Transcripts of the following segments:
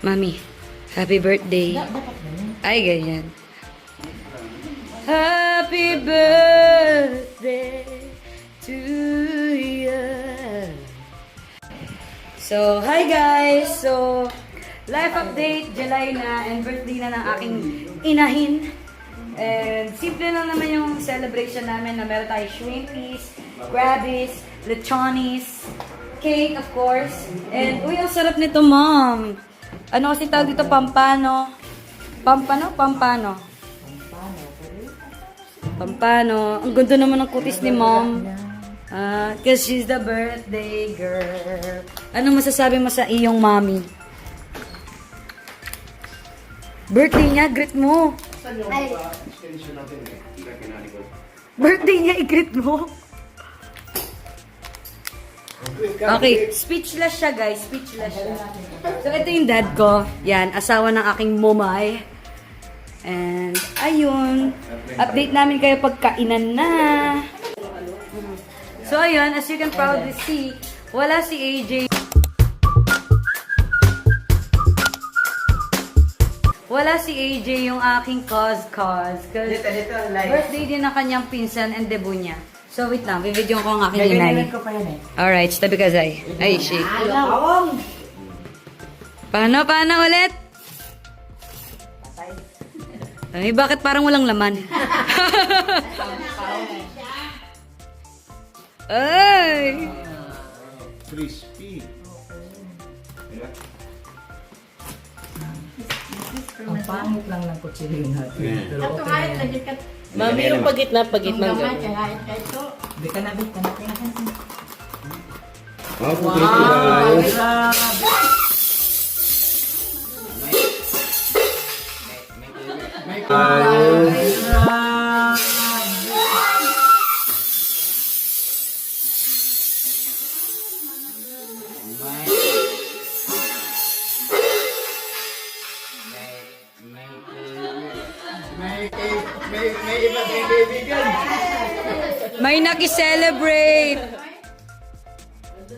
Mami, happy birthday. Ay, ganyan. Happy birthday to you. So, hi guys! So, life update, July na, and birthday na ng aking inahin. And simple lang naman yung celebration namin na meron tayo shrimpies, crabbies, lechonis, cake of course. And, uy, ang sarap nito, mom! Ano kasi tawag dito? Pampano? Pampano? Pampano. Pampano. Ang ganda naman ng kutis ni mom. Cause she's the birthday girl. Ano masasabi mo sa iyong mommy? Birthday niya, greet mo. Birthday niya, i-greet mo. Okay, speechless siya guys, speechless siya. So ito yung dad ko. Yan, asawa ng aking momay. And ayun, update namin kayo pagkainan na. So ayun, as you can proudly see, wala si AJ. Wala si AJ yung aking cause. Birthday din ng kanyang pinsan and debut niya. So wait lang, bibidyoan ko ang aking inay. Alright, tabi ka Zay. Ay, shake. Paano ulit? Ay, bakit parang walang laman? Ay! Crispy. Ang pangit lang ng kutsilyo natin. Pero okay na yan. Mami, yung pagitna gano'n. Hindi ka na. Wow, guys. May iba tayong kaibigan. May naki-celebrate.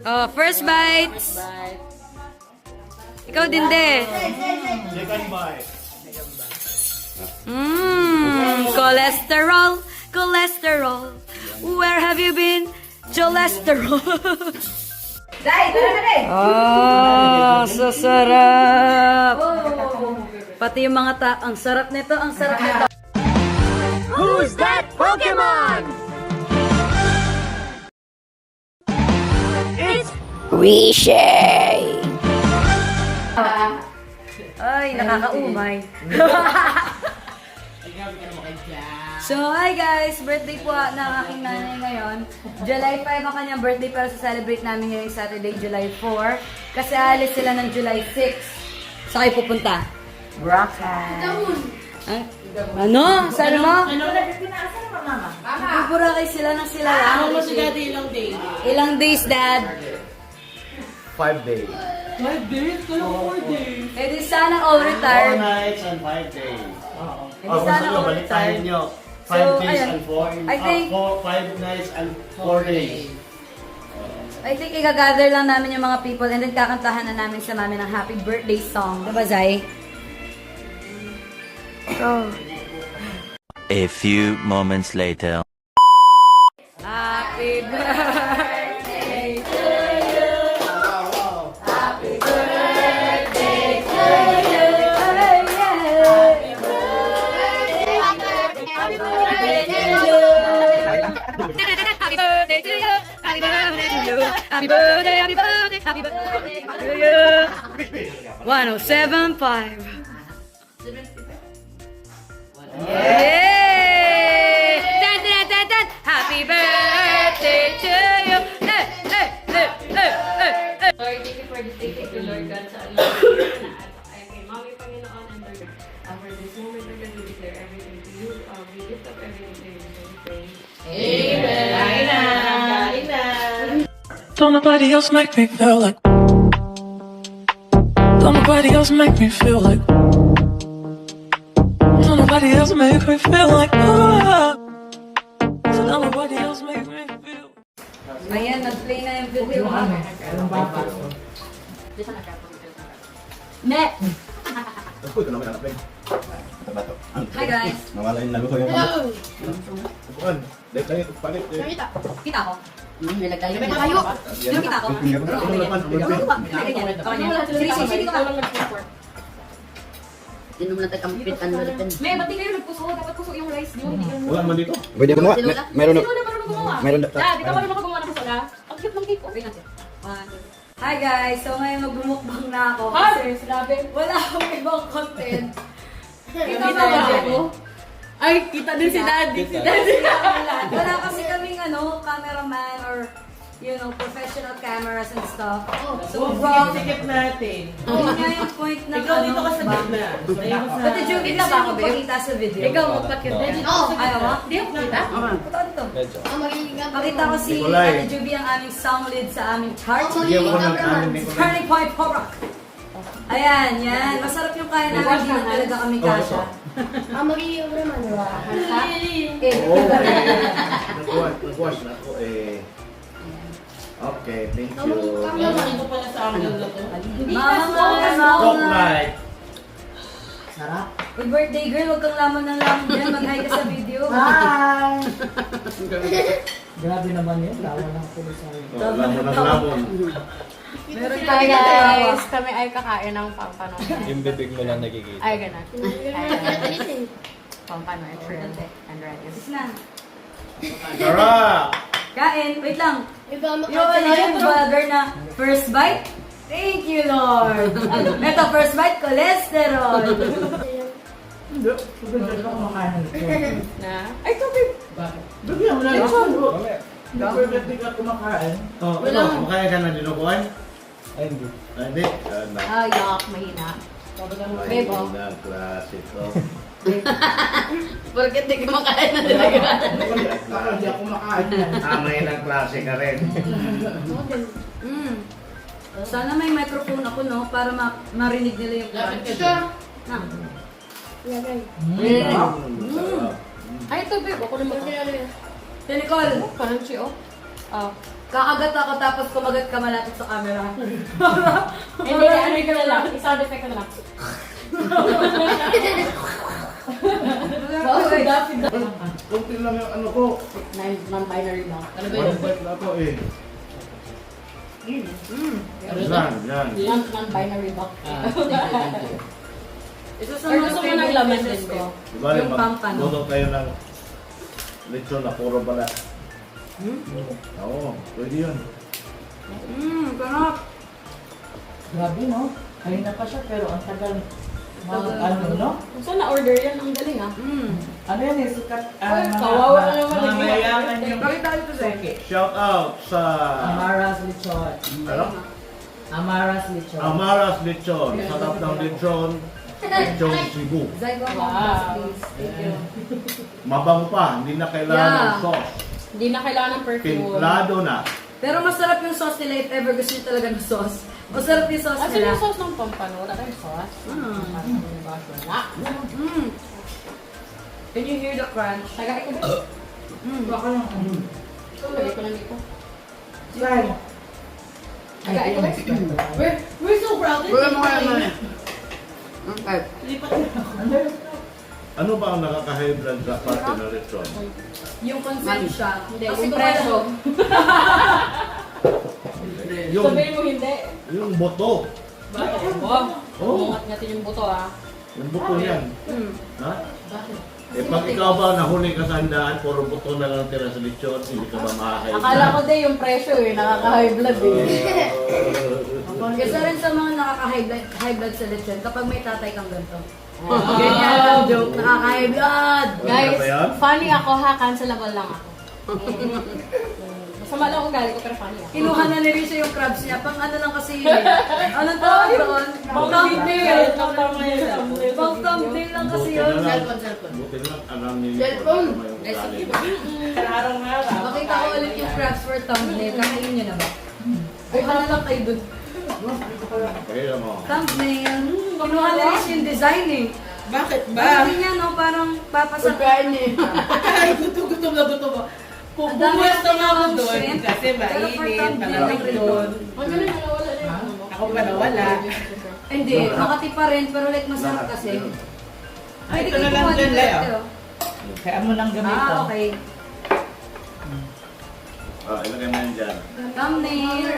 Oh, first bites. Ikaw din, de. Second bite. Cholesterol. Where have you been? Cholesterol. Oh, so sarap. Pati yung mga ang sarap nito, ang sarap nito. Who's that Pokemon? It's Rishi! Ay, nakakaumay. So, hi guys! Birthday po ng aking nanay ngayon. July 5 ang kanyang birthday pero sa-celebrate namin ngayong Saturday, July 4. Kasi alis sila ng July 6. Saan kayo pupunta? Ano? Saan mo? Buburakay sila ng sila lang. Ano mo si Daddy ilang days? Ilang days, Dad? 5 days. 5 days? Kaya 4 days. Eh di sana all 4 retired. nights and 5 days. Eh di sana all balik tayo retired. nyo. 5 So, days ayun. and 4 I think- 5 nights and 4 days. I think i-gather lang namin yung mga people and then kakantahan na namin sa mami ng happy birthday song. Diba, Zay? Oh. A few moments later. Happy birthday to you. Happy birthday to you. Happy birthday. Happy birthday to you. Happy birthday to you. Happy birthday to you. Happy birthday, happy birthday, happy birthday to you. 107.5. Yay! Dun, dun, dun, dun. Happy birthday to you. Lord, thank you for this day. Thank you, Lord God, sa alam ay kay Mami Panginoon and Lord, for this moment, Lord God, we declare everything to you. We lift up everything to you. We pray. Amen. Don't nobody else make me feel like. Don't nobody else make me feel like. Don't nobody else make me feel like. Don't nobody else make me feel. Ayan, nag-play na yung video. Ne! Ako, ito naman hanap, Ito ba ito? Hi guys! Nawala yung lago ko yung Upuan. Dahil tayo, palit. Kita ko. May nagtayo. Yung kita ko. Ano naman? Siri ka ba? Inom lang tayo kampit. Ano ulit yan? May, ba't di kayo nagpuso? Dapat puso yung rice nyo. Hindi kayo Wala naman dito. Pwede gumawa. Meron Sino na marunong gumawa? Meron Yeah, di ka marunong gumawa ng puso na? Ang cute ng cake. Okay natin. Hi guys! So ngayon magbumukbang na ako. Ha? Kasi Grabe. wala akong ibang content. Kita ba ba ako? Ay, kita din si Daddy. Si Daddy. Wala kasi kaming cameraman or professional cameras and stuff. So, wrong. Sikip natin. Yun nga yung point na Ikaw dito ka sa gitna. Pati Juby na ba ako pakita sa video? Ikaw, magpakit. Ayaw mo? Hindi ako kita. Punta ka dito. Magiging Pakita ko si Nicolay. Ate Juby ang aming sound lead sa aming chart. Sige ako ng kanin ni Turning Point Porak. Ayan, yan. Masarap yung kaya namin. Hindi na talaga kami kasha. magiging naman. Nag-wash na ako eh. Okay, thank you. Ito pala sa amin na to. Talk like. Sarap. Good birthday girl, huwag kang lamon ng lamon dyan. Mag-hi ka sa video. Hi! Grabe naman yun. Lawa lang ako sa akin. Lamon. Meron Hi guys, kami ay kakain ng pampano. Yung bibig mo lang nagigita. Ay, ganun. Pampano and shrimp and rice. na. Sarap! Kain, wait lang. Iba Yung yung vlogger na first bite? Thank you, Lord. Ito, first bite, cholesterol. Hindi. Maganda ka kumakain ng ito. Na? Ay, tubig! Bakit? Bigyan mo na lang ako. Hindi pwede ka kumakain. Oh, ito, kumakain ka na dinukuan? Ay, hindi. Ah, hindi. Ah, yuck, mahina. Ay, na klase to. Porket di kumakain na talaga. Ako hindi ako kumakain yan. Amay ng klase ka rin. Sana may microphone ako, no? Para marinig nila yung crunch. Na. Sarap. Ay, tubig. Ako rin mag- Telecall, Crunchy, oh. Ah. kakagat ako tapos kumagat ka malapit sa camera. Hindi, ano ka na lang. Sound effect na lang. Kunti lang yung ano ko. Non-binary lang. Ano ba One bite na ako eh. Yan. Non-binary ba? Isa sa Or mga gusto mo ng favorite laman dishes din ko. Diba, Yung pampano. Luto tayo ng lechon na puro bala. Oo, pwede yun. Sarap. Grabe, no? Kanina pa siya, pero ang tagal. Ano, no? Kung saan na-order yan, ang galing ah. Ano yan eh, sikat. Ay, kawawa naman Mga naging- mayayaman yung Pakita ko ito sa'yo. suki. Shout out sa Amaras Lechon. ano? Amaras Lechon. Amaras Lechon. Sarap ng lechon. Lechon Cebu. Zay ko ako, Wow. please. Thank you. Mabang pa, hindi na kailangan ng Yeah. sauce. Hindi na kailangan ng perfume. Templado na. Pero masarap yung sauce nila if ever gusto nyo talaga ng sauce. Masarap yung sauce Asan nila. yung sauce ng pampano? Wala tayong sauce. Wala. Can you hear the crunch? Tagay ko ba? Baka lang ano. Tagay ko lang dito. Try. Tagay ko ba? We're so proud. Wala mo kaya naman. Okay. Ano? Ano ba ang nakaka-high blood sa parte ng lechon? Yung concept siya. Hindi, Kasi yung kung preso. Yung, Sabihin mo hindi. yung buto. Bakit? Oh, Umungat natin yung buto ah. yung buto yan. Ha? Eh pag ikaw ba nahuli ka sa handaan, puro buto na lang tira sa lechon, hindi ka ba ma-high blood? Akala ko din yung presyo eh, nakaka-high blood eh. Kasi rin sa mga nakaka-high blood sa lechon, kapag may tatay kang ganito. Ah. Ganyan ang joke, nakaka-high blood! Guys, ba yan? funny ako ha, cancelable lang ako. Masama lang ako galing ko pero funny ako. Kinuha na ni Risha yung crabs niya, pang ano lang kasi yun eh. Anong tawag doon? Pang thumbnail! Pang thumbnail lang kasi yun. Buti lang, alam niyo Cellphone. yung galing. Araw-araw. Makita ko ulit yung crabs for thumbnail, kakainin niyo na ba? Ay, ano lang kayo dun? Kaya mo. Thumbnail. Kinuha ni Risha yung design eh. Bakit Parang niya no, parang papasak. Pagkain eh. Gutom na gutom ako. Kung Ang dami bumuwas natin na ako yung doon, shrimp. kasi Pero for mainit, thumbnail malamig lang rin doon. Ano na, nawala na yung ano mo. Ako pa nawala. Hindi, Makati pa rin, pero like masarap kasi. Ay, ito kayo na lang kumuha dyan, dito, Leo. ate, oh. Kaya mo nang gamitin. Ah, okay. Ilagay mo yan dyan. Thumbnail.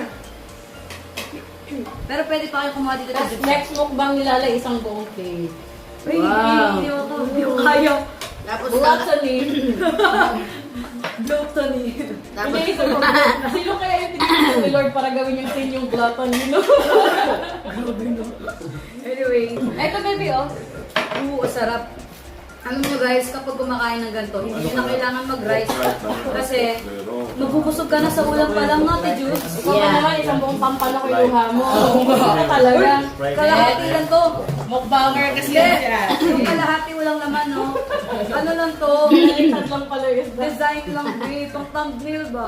Pero pwede pa kayo kumuha dito. Tapos next mukbang nilalay isang buong plate. Uy, Wow. hindi ko kaya. Tapos Buwak sa ni. Gluttony. Tapos Sino kaya yung tinituro ni Lord para gawin yung sin yung gluttony, no? Anyway, eto baby, oh. Oo, sarap. Alam nyo guys, kapag kumakain ng ganito, hindi na kailangan mag-rice. Kasi, mabubusog ka na sa ulam pa lang, no, Juice? Ikaw Yeah. naman, isang buong pampalok yung luha mo. Talaga. Kalahati lang to. Mukbanger kasi Hindi. yan siya. Yung kalahati walang laman, no? Ano lang to? Baliktad lang pala yung isda. Design lang, eh. Pang thumbnail ba?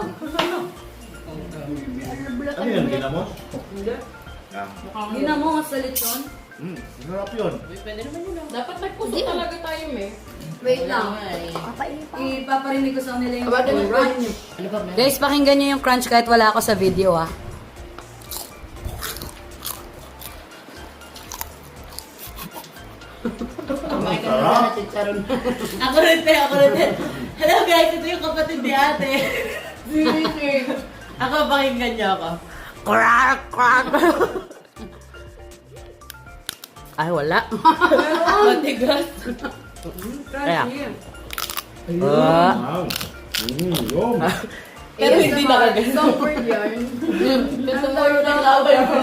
Ano yan, ginamos? Hindi. Ah. Ginamo sa lechon. Sarap yun. Dapat nagpuso talaga tayo, eh. Wait lang. Ipaparinig ko sa nila yung Abado ng crunch. Ano ba? Guys, pakinggan nyo yung crunch kahit wala ako sa video, ah. Kumain ka na sa chicharon. Ako rin, te. Hello guys, ito yung kapatid ni ate. Ako, pakinggan niyo ako. Quack, quack. Ay, wala. Matigas. Crunchy. Wow. Yum. Pero hindi nakagas. Isang word yan. Pinsan mo yung naglaway mo.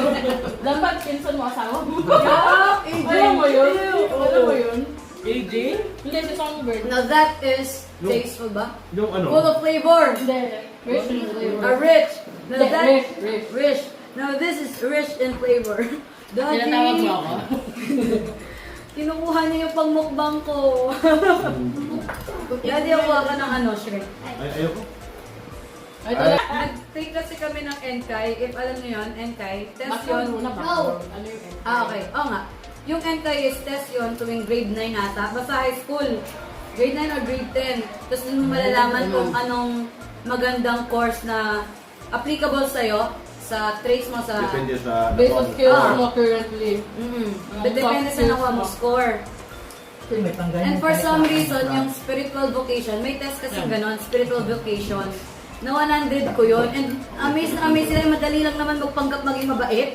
Dapat pinsan mo asawa mo. Alam mo yun? Alam mo yun? AJ? Hindi, si Songbird. Now that is tasteful ba? Yung ano? Full of flavor. Hindi. Rich in flavor. Rich. Now Hindi, that rich. rich. Now this is rich in flavor. Tinatawag Daddy, mo ako? kinukuha niya yung pangmukbang ko. Daddy, ako ka ng ano, shrimp. Ayoko. Ay, talaga. Nag-take kasi kami ng Enkay. If alam niyo yun, Enkay. Test Background yun. muna ba? Ano yung end? Okay. Oo nga. Yung Enkay is test yun tuwing grade 9 ata. Basta high school. Grade 9 or grade 10. Tapos dun mo malalaman kung anong magandang course na applicable sa'yo sa traits mo sa... Depende sa... Based on skills Ah. mo currently. Depende sa nakuha mo score. Kasi may pangganyan And for tayo some sa- reason, yung spiritual vocation, may test kasi ganon, spiritual vocation. Na 100 ko yun. And amazed na amazed sila, madali lang naman magpanggap maging mabait.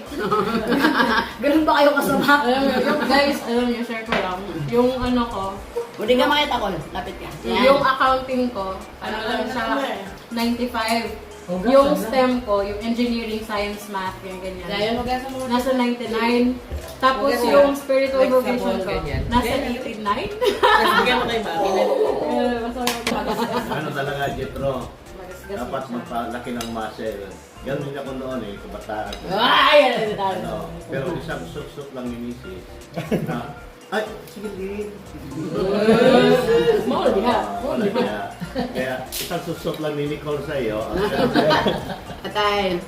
Ganun ba kayo kasama? Alam mo, yung guys, alam niyo, share ko lang. Yung ano ko, Hindi ka makita ko. Lapit ka. yung accounting ko, ano lang siya, 95. Yung STEM ko, yung engineering, science, math, yung ganyan. Dahil magasa mo. Nasa 99. Tapos Okay. yung spiritual Like sa vocation ball, ko, ganyan. nasa Ganyan. 89. Bigyan mo kay Mami. Basta yung magasgas. Ano talaga, Jetro? Magasgas Dapat siya. magpalaki ng muscle. Ganun din ako noon eh, kabataan ko. Ay, Ano, pero isang suksok lang ni Mrs. Na, ay, sige din. Small, diha. Wala kaya. Kaya isang suksok lang ni Nicole sa iyo. Atay.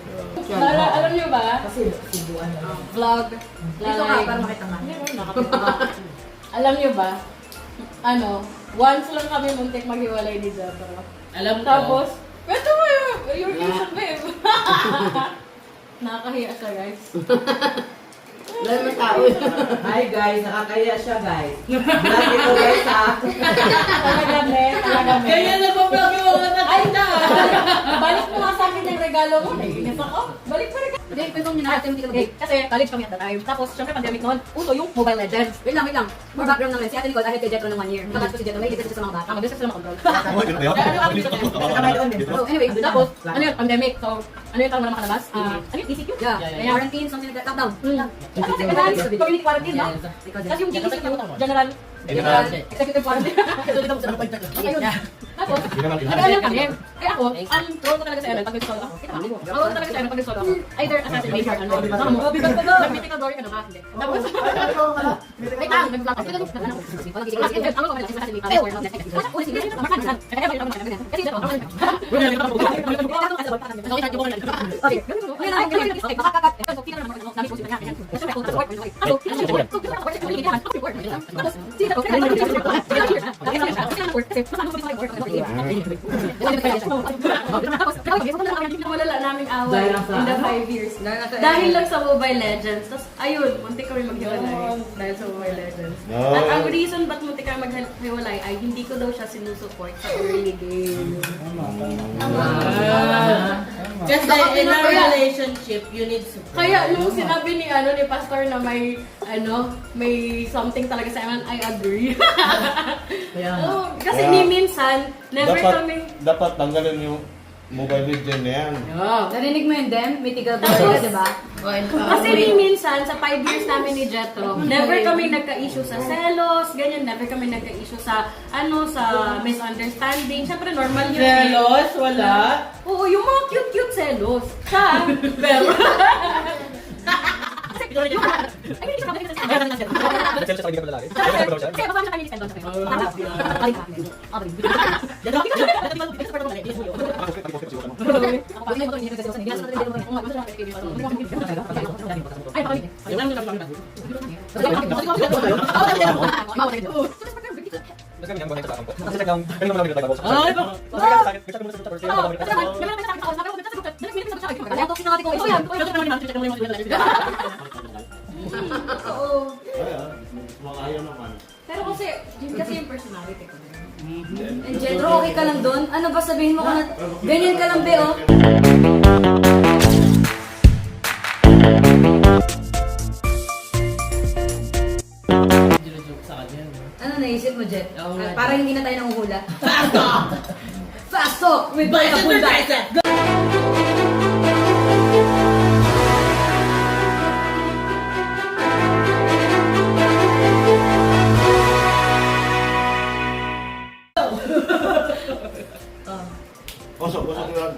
Alam niyo ba? Kasi sibuan na lang. Vlog. Dito ka, para makita nga. Alam niyo ba? Ano, once lang kami muntik maghiwalay ni Jethro. Alam ko. Tapos, kwento mo yung reason, babe. Nakakahiya siya, guys. Wala naman tao. Hi guys, nakakaya siya guys. Vlog ito guys ha. Talaga, me. Talaga, me. Ganyan na pa-vlog yung mga nakita. Balik mo nga sa akin yung regalo mo. Naiinis ako. Balik mo regalo. Hindi, kwento nyo na natin, hindi ka mag-break. Kasi college kami at the time. Tapos, syempre pandemic noon, uso yung Mobile Legends. Wait lang, wait lang. More background naman. Si Ate Nicole, ahead kay Jetro ng 1 year. Kakat ko si Jetro, may edit sa mga bata. Ako, gusto sila makontrol. Oh, anyway, Tapos, ano yun, pandemic. So, ano yung tawag mo na makalabas? Ano yung ECQ? yeah, Kaya- quarantine, something like that. Lockdown. Community quarantine, no? Tapos yung GECQ, General Executive Quarantine. Tapos, nag-alam kami. Kaya ako, ang role ko talaga sa ML, pag nag-solo ako. Kita mo, ang role ko talaga sa ML, pag nag-solo ako. Either assassin, major, ano. Tama mo? Nag-mythical glory ka na ba? Hindi. Tapos, wait lang, nag-vlog ako. Kasi ang role ko talaga sa assassin, major, ano. Kasi hindi rin ako makakas. Kaya ako yung kasi ito. Okay, okay, makakakat. So, kita naman ako, namin po sila niya. Kasi ako, support, support. Wala naming away Dahil lang sa in the ano? 5 years. Dahil lang sa Mobile Legends. Tapos, ayun, munti kami maghiwalay dahil sa Mobile Legends. No. At ang reason ba't munti kami maghiwalay ay hindi ko daw siya sinusupport sa early game. Kasi in a relationship, you need support. Kaya nung sinabi ni Pastor na may something talaga sa amin, I agree. Kaya Oh, kasi ni minsan, never kami... Dapat tanggalin yung Mobile Legend na yan. Narinig mo yun, Dem? Mythical Glory, di ba? Kasi ni minsan, sa 5 years namin ni Jetro, never kami nagka-issue sa selos, ganyan, never kami nagka-issue sa, sa misunderstanding. Siyempre, normal yun. Jealous? Wala? Oo, yung mga cute-cute selos. Siya, pero... Mga ayaw naman. Pero kasi yung personality ko. And Jetro, okay ka lang doon? Ano ba sabihin mo ka na, ganyan ka lang, Be, oh? Ano naisip mo, Jet? Para hindi na tayo nanguhula. Fast talk with Bicep! Usap yun.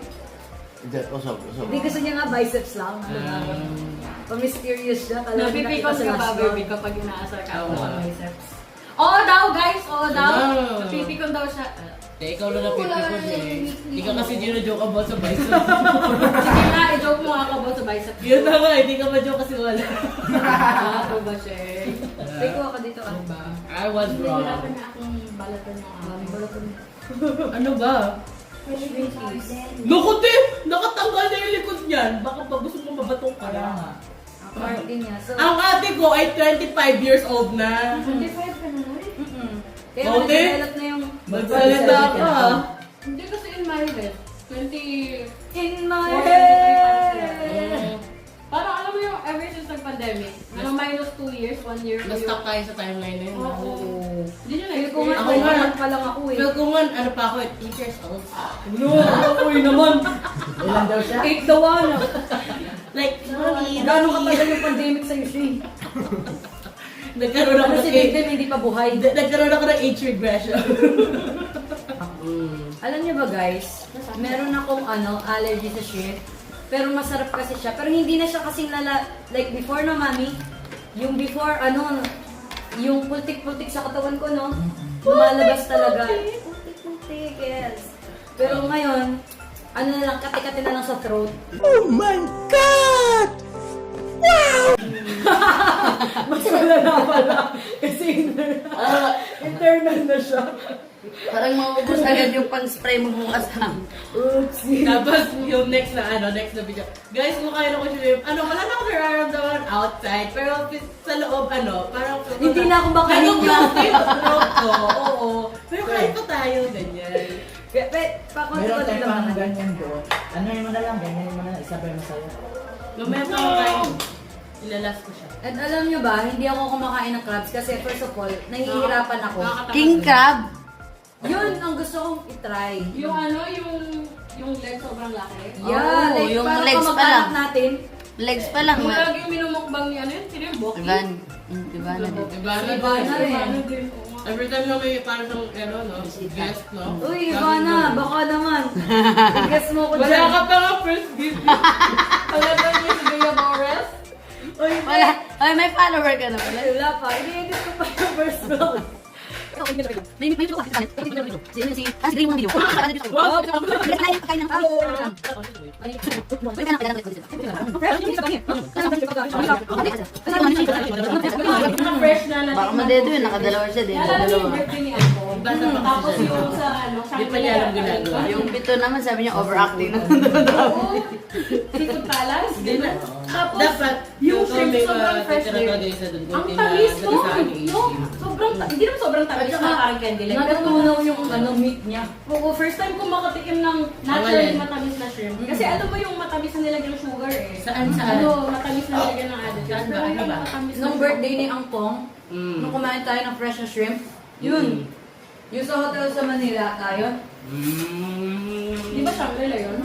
Jet, usap. Hindi gusto niya nga biceps lang. Pa-mysterious siya. Kala Napipikon ka ba, baby? baby, kapag inaasar ka ako ng biceps? Oo daw, guys! Oo daw! Napipikon daw siya. Ikaw na napipikon eh. Hindi ka kasi gino-joke about sa biceps. Sige na, i-joke mo ako about sa biceps. Yun na nga, hindi ka ma-joke kasi wala. Ako ba siya? Take ko ako dito. Ano ba? I was wrong. Hirapan na akong balatan ng Ano ba? Naku, te! Nakatanggal na yung likod niyan. Baka pa gusto mo mabatong ka kaya na. nga. Martin niya. So, Ang ate ko ay 25 years old na. 25 ka na nun? kaya Ate? nag-develop na yung... Magsalita ka. Hindi kasi in my head. 20... In my More than head! Parang alam mo yung ever since nag-pandemic, minus 2 years, 1 year. Na-stuck tayo sa timeline na yun. Oo. Hindi nyo Feel ko na-experience. nga, Ako nga. ako pa lang ako eh. Feel ko nga, ano pa ako, 8 years old. No, uy naman. Ilan daw siya? 8 daw ano. Like, mommy, Gano'ng katagal yung pandemic sa'yo, Shane? nagkaroon ako Ano ng si Victim hindi pa buhay? nagkaroon ako ng age regression. Alam niyo ba guys, meron akong allergy sa shrimp. Pero masarap kasi siya. Pero hindi na siya kasing like before no, mami. Yung before, yung pultik-pultik sa katawan ko, no? Lumalabas talaga. Pultik-pultik, yes. Pero ngayon, na lang, kati-kati na lang sa throat. Oh my God! Mas wala na pala. Kasi internal na siya. Parang maubos agad yung pang-spray mo bukas ha. Oopsie. Tapos yung next na video. Guys, kumakain ako shrimp. Wala na akong nararamdaman outside. Pero sa loob, parang... Hindi na ako makain yung throat ko. Oo. Pero kain pa tayo, ganyan. Pakunti Meron ko lang tayo pang naman. ganyan doon. Ano yun mo na lang, ganyan mo na lang, isabay mo sa'yo. Lumaya pa ako kain. Ilalas ko siya. At alam nyo ba, hindi ako kumakain ng crabs kasi first of all, nahihirapan ako. King crab? Yun ang gusto kong itry. Yung yung leg sobrang laki. Yeah, like yung parang legs pa kamag-anak lang. natin. Legs pa lang. Yung lagi minumukbang ni yun? Sino yung Boki? Diba na din. Ivana rin. Every time na may parang guest, no? Uy, Ivana, baka naman. I-guess mo ko Wala dyan. ka pa nga first gift. Alam ba niyo si Bea Morales? Uy, Wala. Ay, may follower ka na pala. wala pa. Ini-edit ko pa yung first vlog. May video ko kasi si Grey mo video. Fresh na Baka madedo yun, nakadalawa siya din. Naalala niyo yung birthday ni Ako? Bata pa Tapos kasi siya. yung sa ano, Hindi pa niya alam ginagawa. Yung pito naman, sabi niya, overacting na. Seafood Palace. Hindi na. Tapos, Dapat, yung ito shrimp may sobrang fresh titira din. ka din sa dun. Ang Kunti tamis na no? nagsasaan No, sobrang, hindi naman sobrang tamis At na saka, parang candy like. natutunaw yung meat niya. Oo, first time ko makatikim ng naturally matamis na shrimp. Kasi alam mo yung matamis na nilagyan ng sugar eh. Saan? Ano, matamis na nilagyan ng added. Saan ba? Pero Ano yung ba? matamis na Nung shrimp. birthday ni Angkong, nung kumain tayo ng fresh na shrimp, yun. Yung sa hotel sa Manila tayo, Di ba Shangri-La yun?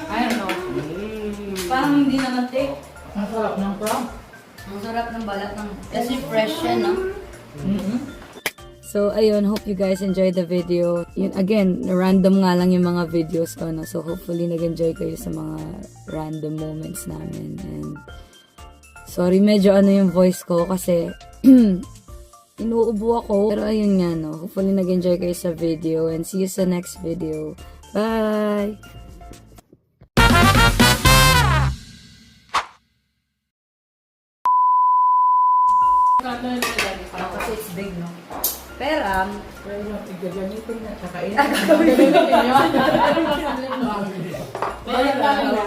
I don't know. Parang hindi naman take. Ang sarap ng prawn. Ang sarap ng balat ng... Kasi fresh siya, no? Mm-hmm. So, ayun, hope you guys enjoyed the video. Yun, again, random nga lang yung mga videos ko, no? So, hopefully nag-enjoy kayo sa mga random moments namin. And, sorry, medyo ano yung voice ko kasi inuubo ako. Pero ayun nga, no? Hopefully nag-enjoy kayo sa video and see you sa next video. Bye! Kasi it's big, no? Pera, Pero igagamitin na, tsaka ina.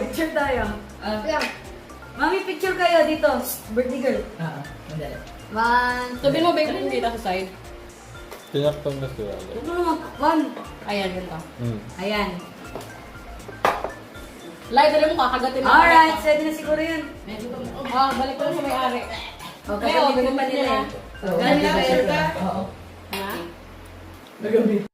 picture tayo. Mami, picture kayo dito. Birthday girl. Madali. One, Sabihin mo, babe, kung dito sa side. Tinakpan na siya. huwag mo naman. One. Ayan, ganito. Ayan. Light, alam mo, kakagatin mo. Alright, pwede na siguro yun. Ah, balik ko lang sa may-ari. Okay, gagamitin pa nila. Oo. Gagamitin pa nila. Oo. Ha? Nagamitin.